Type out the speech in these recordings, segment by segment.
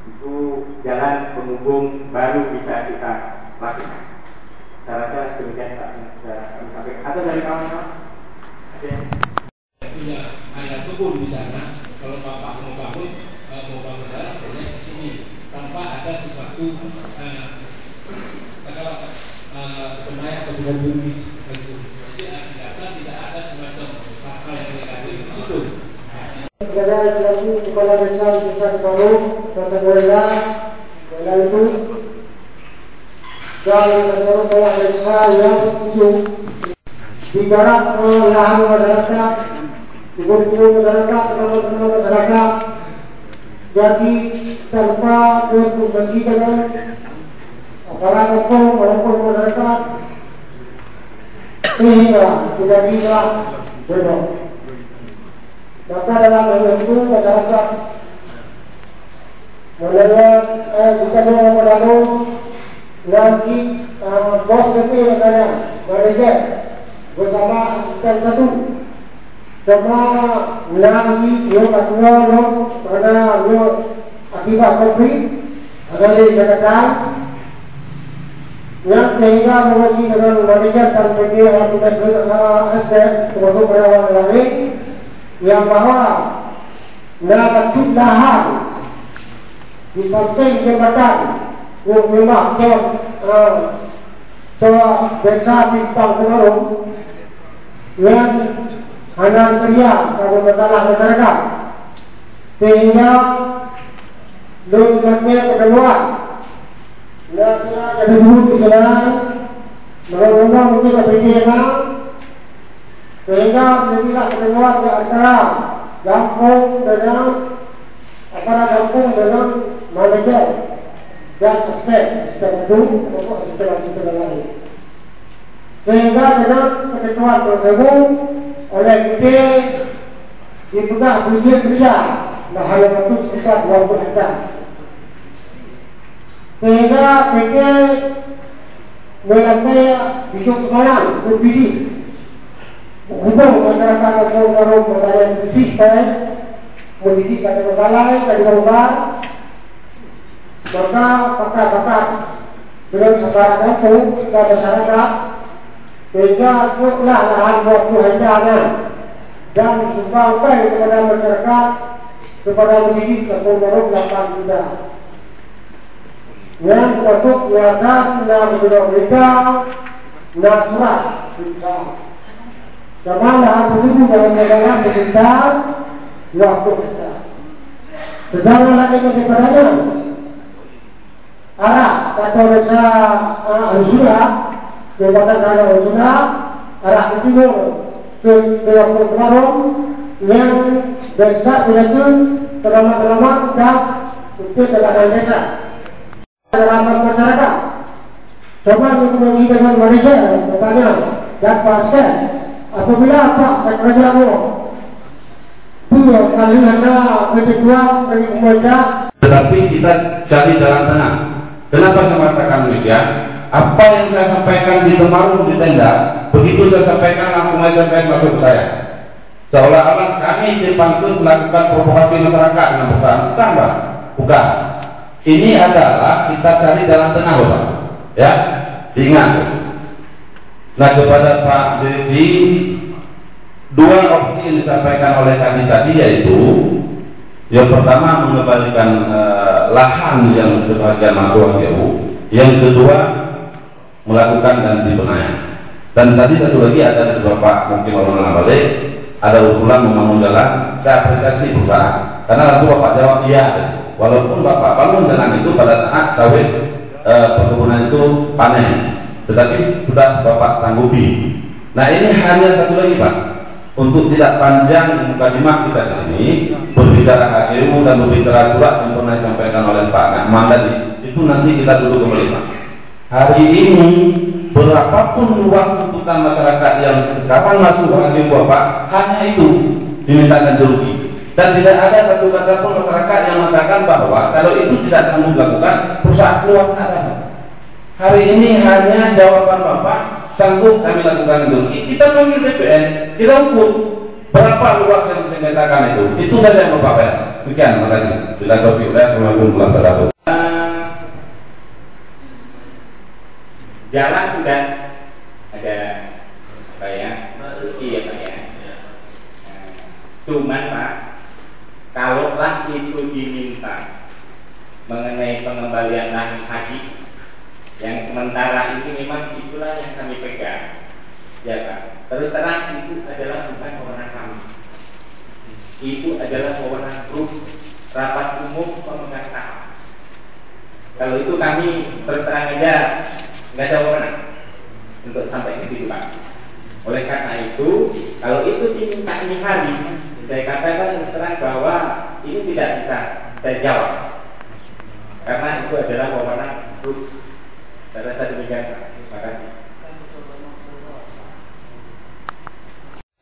itu jalan penghubung baru bisa kita lakukan. Saya rasa demikian Pak kami sampaikan. Atau dari kawan-kawan? Ada yang punya anak kebun di sana. Kalau Bapak mau bangun jalan, boleh ke sini tanpa ada sesuatu benaya atau bumi itu. Jadi artinya tidak ada semacam hal yang negatif di situ. Segala instansi kepala desa desa Kebaru, Kota Gorilla, Gorilla itu dan kepala desa yang tujuh digarap lahan masyarakat, kebun-kebun masyarakat, teman-teman masyarakat, jadi tanpa berfungsi dengan aparat hukum maupun masyarakat sehingga tidak bisa belok. Maka dalam hal itu masyarakat mendengar kita mau nanti bos nanti misalnya manajer bersama asisten satu sama nanti dia ketua mana dia akibat konflik ada di jabatan yang sehingga menguji dengan manajer dan PD asisten termasuk karyawan lain yang bahwa nak lahan di samping jabatan yang memang desa Bintang Kemarung yang hanya kerja kalau masalah masyarakat sehingga dengan kedua nak jadi dulu di sana mengundang mungkin kepentingan sehingga menjadilah pertemuan di antara kampung dengan aparat kampung dengan manajer dan asisten itu maupun asisten lain. Sehingga dengan pertemuan tersebut oleh kita dibuka budget besar, nah hanya itu sekitar 20 hektar. Sehingga PT melantai besok semalam berbiji hubung masyarakat Kebaru yang bersihkan, membersihkan dari balai, dari lubang, maka pakar-pakar dengan aparat kampung dan masyarakat sehingga cukuplah lahan 20 hektarnya dan disumbangkan kepada masyarakat kepada mendidik Kebaru 8 juta. Yang termasuk yayasan dan berita dan surat berita. Sama lahan tersebut dalam negara berbentar 20 hektar. Sedangkan lagi kepadanya arah kata desa Al-Sura, Kabupaten Al-Sura, arah ke timur ke Kebaru yang desa itu terlamat dan untuk telangan desa. Ramah masyarakat. Coba kita dengan manajer bertanya dan pasien. Apabila Pak kerjamu dua kali anda kedua kali membaca, tetapi kita cari jalan tengah. Kenapa saya mengatakan demikian? Apa yang saya sampaikan di Kebaru di tenda, begitu saya sampaikan langsung SMS masuk ke saya. Seolah-olah kami dipantun melakukan provokasi masyarakat dengan pesan, bukan Pak, bukan. Ini adalah kita cari jalan tengah, Bapak. Ya, ingat. Nah, kepada Pak Direksi, dua opsi yang disampaikan oleh kami tadi yaitu yang pertama mengembalikan lahan yang sebagian masuk HGU, yang kedua melakukan ganti benayaan. Dan tadi satu lagi ada dari Bapak mungkin orang balik ada usulan membangun jalan. Saya apresiasi perusahaan karena langsung Bapak jawab iya. Walaupun Bapak bangun jalan itu pada saat sawit perkebunan itu panen, tetapi sudah Bapak sanggupi. Nah, ini hanya satu lagi Pak, untuk tidak panjang mukadimah kita di sini berbicara HGU dan berbicara surat yang pernah disampaikan oleh Pak Nahman tadi, itu nanti kita dulu kembali Pak. Hari ini berapapun luas tuntutan masyarakat yang sekarang masuk HGU Bapak, hanya itu dimintakan rugi. Dan tidak ada satu kata pun masyarakat yang mengatakan bahwa kalau itu tidak sanggup dilakukan, perusahaan keluar ada. Hari ini hanya jawaban Bapak, sanggup kami lakukan itu. Kita panggil BPN, kita ukur berapa luas yang disengketakan itu. Itu saja yang Bapak bayar. Demikian, terima kasih. Bila taufiq wal hidayah. Assalamualaikum warahmatullahi wabarakatuh. Jalan sudah ada apa ya, solusi ya Pak ya. Cuman Pak, kalaulah itu diminta mengenai pengembalian lahan haji yang sementara ini memang itulah yang kami pegang, ya Pak. Terus terang itu adalah bukan wewenang kami. Itu adalah wewenang grup rapat umum pemegang saham. Kalau itu kami terus terang aja nggak ada wewenang untuk sampai ke situ Pak. Oleh karena itu, kalau itu diminta ini hari, saya katakan terus terang bahwa ini tidak bisa saya jawab, karena itu adalah wewenang grup. Saya rasa demikian Pak. Terima kasih.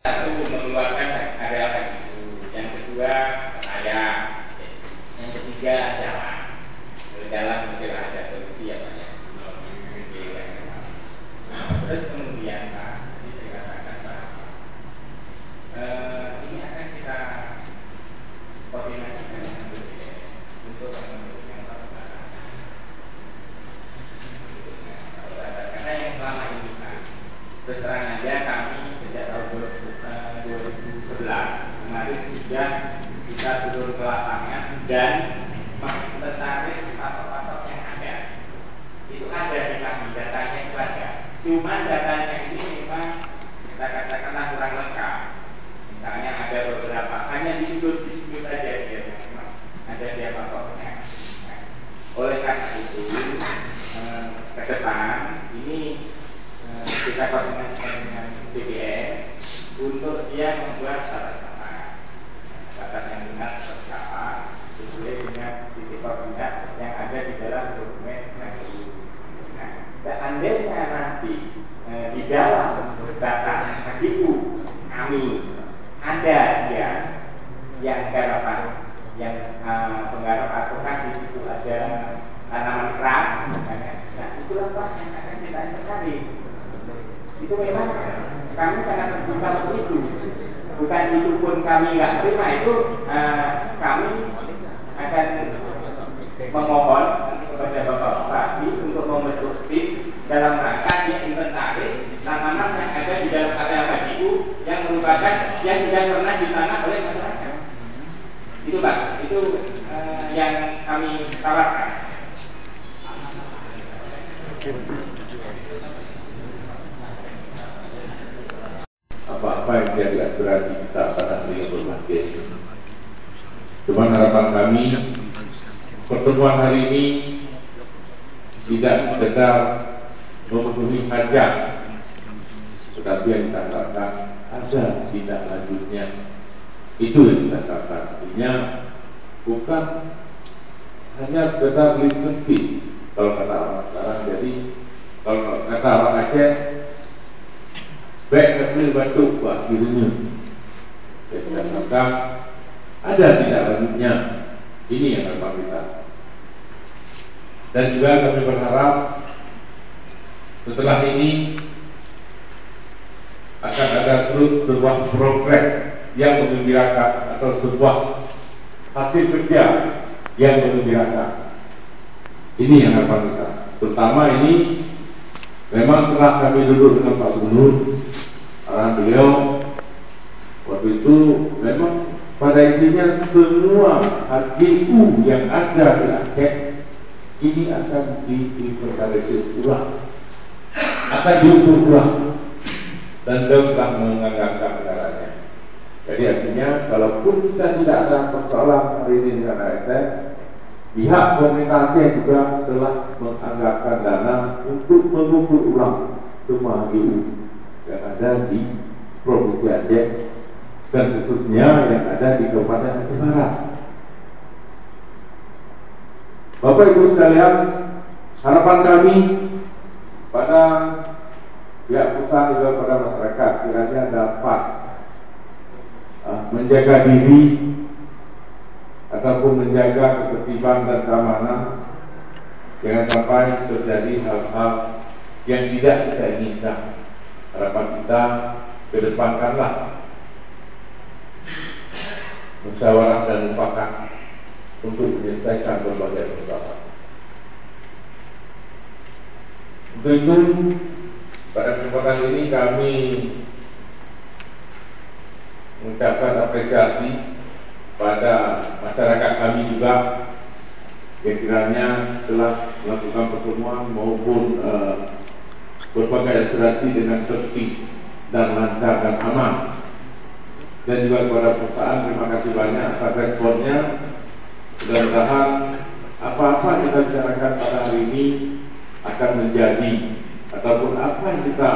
Satu, mengeluarkan area itu. Yang kedua, saya. Yang ketiga, jalan. Jalan mungkin ada solusi ya Pak ya. Terus kemudian Pak, ini saya katakan Pak, ini akan kita koordinasikan dengan BPS untuk memberikan pertanyaan. Karena yang selama ini Pak, terus terang aja kami sejak tahun 2011 kemarin sudah kita turun ke lapangan dan menarik patok-patok yang ada. Itu ada di kami, datanya itu ada. Cuma datanya ini memang kita katakanlah kurang lengkap. Misalnya ada beberapa, hanya disebut aja dia memang ada dia patoknya. Nah, oleh karena itu ke depan ini kita koordinasikan dengan BPS untuk dia membuat batas-batas yang benar seperti apa sesuai dengan titik koordinat yang ada di dalam dokumen MOU. Nah, seandainya nanti di dalam data HGU kami ada yang garapan, yang penggarap ataukah di situ ada tanaman keras, misalnya. Nah, itulah Pak yang akan kita cari. Itu memang kami sangat terbuka untuk itu. Bukan itu pun kami nggak terima itu, kami akan memohon kepada Bapak Bupati untuk membentuk tim dalam rangka inventaris tanaman yang ada di dalam area HGU yang merupakan yang tidak pernah ditanam oleh masyarakat. Itu Pak, itu yang kami tawarkan. Apa-apa yang jadi aspirasi kita pada hari yang berbahagia. Cuma harapan kami pertemuan hari ini tidak sekedar memenuhi hajat, tetapi yang kita harapkan ada tindak lanjutnya. Itu yang kita harapkan. Artinya bukan hanya sekedar lip service kalau kata orang sekarang. Jadi kalau kata orang Aceh, baik kepilih batuk akhirnya. Jadi kita harapkan ada tindak lanjutnya. Ini yang harapan kita. Dan juga kami berharap setelah ini akan ada terus sebuah progres yang menggembirakan atau sebuah hasil kerja yang menggembirakan. Ini yang harapan kita. Terutama ini memang telah kami duduk dengan Pak Gubernur, arahan beliau waktu itu memang pada intinya semua HGU yang ada di Aceh ini akan diinventarisir ulang, akan diukur ulang, dan dia telah menganggarkan anggarannya. Jadi artinya kalaupun kita tidak ada persoalan hari ini dengan ASN, pihak pemerintah Aceh juga telah menganggarkan dana untuk mengukur ulang semua HGU yang ada di Provinsi Aceh dan khususnya yang ada di Kabupaten Aceh Barat. Bapak Ibu sekalian, harapan kami pada pihak pusat juga pada masyarakat kiranya dapat menjaga diri ataupun menjaga ketertiban dan keamanan, jangan sampai terjadi hal-hal yang tidak kita inginkan. Harapan kita kedepankanlah musyawarah dan mufakat untuk menyelesaikan berbagai masalah. Untuk itu, pada kesempatan ini kami mengucapkan apresiasi pada masyarakat kami juga yang kiranya telah melakukan pertemuan maupun berbagai aspirasi dengan tertib dan lancar dan aman. Dan juga kepada perusahaan, terima kasih banyak atas responnya. Mudah-mudahan apa-apa yang kita bicarakan pada hari ini akan menjadi, ataupun apa yang kita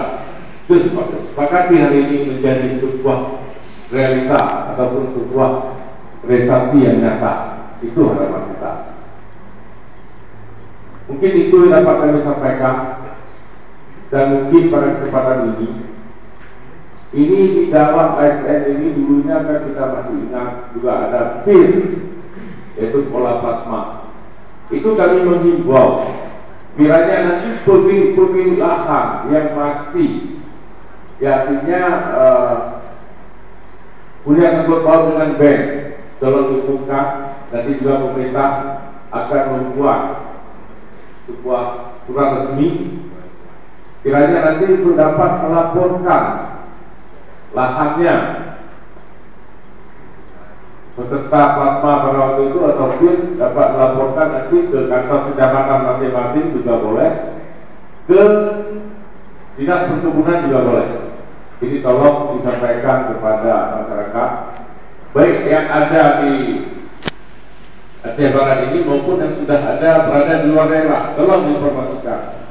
sepakati hari ini menjadi sebuah realita ataupun sebuah realisasi yang nyata. Itu harapan kita. Mungkin itu yang dapat kami sampaikan. Dan mungkin pada kesempatan ini di dalam ASN ini dulunya kan kita masih ingat juga ada PIR, yaitu pola plasma. Itu kami menghimbau kiranya nanti pemilik lahan yang masih, ya artinya punya sangkut paut dengan bank, tolong dibuka. Nanti juga pemerintah akan membuat sebuah surat resmi. Kiranya nanti itu dapat melaporkan lahannya peserta plasma pada waktu itu, ataupun dapat melaporkan nanti ke kantor kecamatan masing-masing juga boleh, ke dinas perkebunan juga boleh. Ini tolong disampaikan kepada masyarakat, baik yang ada di Aceh Barat ini maupun yang sudah ada berada di luar daerah, tolong diinformasikan.